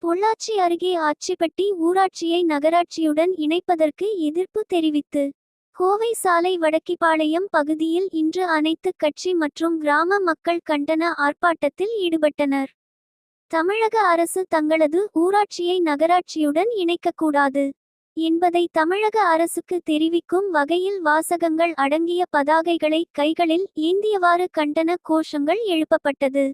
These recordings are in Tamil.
பொள்ளாச்சி அருகே ஆச்சிப்பட்டி ஊராட்சியை நகராட்சியுடன் இணைப்பதற்கு எதிர்ப்பு தெரிவித்து கோவை சாலை வடக்கிபாளையம் பகுதியில் இன்று அனைத்து கட்சி மற்றும் கிராம மக்கள் கண்டன ஆர்ப்பாட்டத்தில் ஈடுபட்டனர். தமிழக அரசு தங்களது ஊராட்சியை நகராட்சியுடன் இணைக்கக்கூடாது என்பதை தமிழக அரசுக்கு தெரிவிக்கும் வகையில் வாசகங்கள் அடங்கிய பதாகைகளை கைகளில் ஏந்தியவாறு கண்டன கோஷங்கள் எழுப்பப்பட்டது.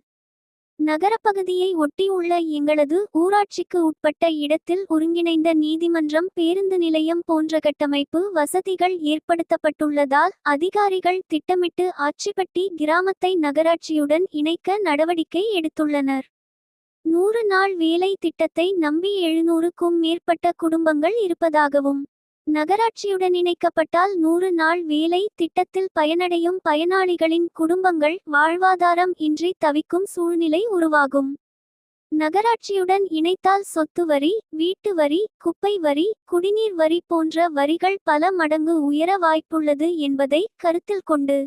நகரப்பகுதியை ஒட்டியுள்ள எங்களது ஊராட்சிக்கு உட்பட்ட இடத்தில் ஒருங்கிணைந்த நீதிமன்றம், பேருந்து நிலையம் போன்ற கட்டமைப்பு வசதிகள் ஏற்படுத்தப்பட்டுள்ளதால் அதிகாரிகள் திட்டமிட்டு ஆச்சிப்பட்டி கிராமத்தை நகராட்சியுடன் இணைக்க நடவடிக்கை எடுத்துள்ளனர். 100 நாள் வேலை திட்டத்தை நம்பி 700க்கும் மேற்பட்ட குடும்பங்கள் இருப்பதாகவும், நகராட்சியுடன் இணைக்கப்பட்டால் 100 நாள் வேலை திட்டத்தில் பயனடையும் பயனாளிகளின் குடும்பங்கள் வாழ்வாதாரம் இன்றி தவிக்கும் சூழ்நிலை உருவாகும். நகராட்சியுடன் இணைத்தால் சொத்து வரி, வீட்டு வரி, குப்பை வரி, குடிநீர் வரி போன்ற வரிகள் பல மடங்கு உயர வாய்ப்புள்ளது என்பதை கருத்தில் கொண்டு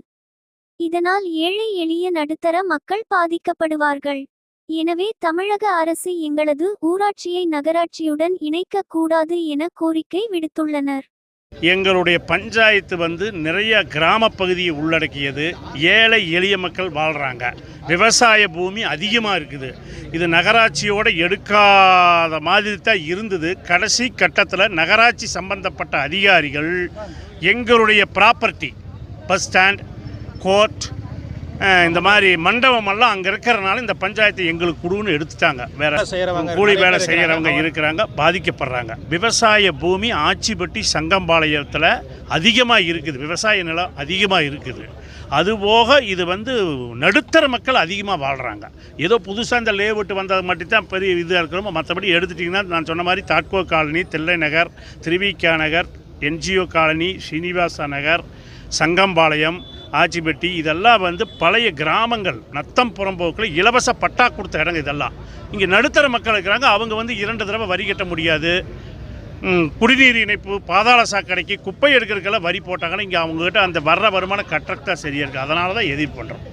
இதனால் ஏழை எளிய நடுத்தர மக்கள் பாதிக்கப்படுவார்கள். எனவே தமிழக அரசு எங்களது ஊராட்சியை நகராட்சியுடன் இணைக்க கூடாது என கோரிக்கை விடுத்துள்ளனர். எங்களுடைய பஞ்சாயத்து நிறைய கிராம பகுதியை உள்ளடக்கியது. ஏழை எளிய மக்கள் வாழ்கிறாங்க. விவசாய பூமி அதிகமாக இருக்குது. இது நகராட்சியோடு எடுக்காத மாதிரி தான் இருந்தது. கடைசி கட்டத்தில் நகராட்சி சம்பந்தப்பட்ட அதிகாரிகள் எங்களுடைய ப்ராப்பர்ட்டி, பஸ் ஸ்டாண்ட், கோர்ட், இந்த மாதிரி மண்டபமெல்லாம் அங்கே இருக்கிறனால இந்த பஞ்சாயத்தை எங்களுக்கு கொடுன்னு எடுத்துட்டாங்க. வேற கூலி வேலை செய்கிறவங்க இருக்கிறாங்க, பாதிக்கப்படுறாங்க. விவசாய பூமி ஆச்சிப்பட்டி சங்கம்பாளையத்தில் அதிகமாக இருக்குது. விவசாய நிலம் அதிகமாக இருக்குது. அதுபோக இது நடுத்தர மக்கள் அதிகமாக வாழ்கிறாங்க. ஏதோ புதுசாக இந்த லேஅவுட் வந்தது மட்டும் தான் பெரிய இதாக இருக்கிறோமோ, மற்றபடி எடுத்துட்டிங்கன்னா நான் சொன்ன மாதிரி தாட்கோ காலனி, தில்லை நகர், திருவிக்கா நகர், என்ஜிஓ காலனி, ஸ்ரீனிவாசா நகர், சங்கம்பாளையம், ஆச்சிப்பட்டி இதெல்லாம் பழைய கிராமங்கள். நத்தம் புறம்போக்கில் இலவச பட்டா கொடுத்த இடங்க இதெல்லாம். இங்கே நடுத்தர மக்கள் இருக்கிறாங்க. அவங்க 2 தடவை வரி கட்ட முடியாது. குடிநீர் இணைப்பு, பாதாள சாக்கடைக்கு, குப்பை எடுக்கிறதுக்கெல்லாம் வரி போட்டாங்கன்னா இங்கே அவங்ககிட்ட அந்த வர்ற வருமானம் கட்டுறதுக்கு தான் சரியாக இருக்குது. அதனால தான் எதிர்ப்பு பண்ணுறோம்.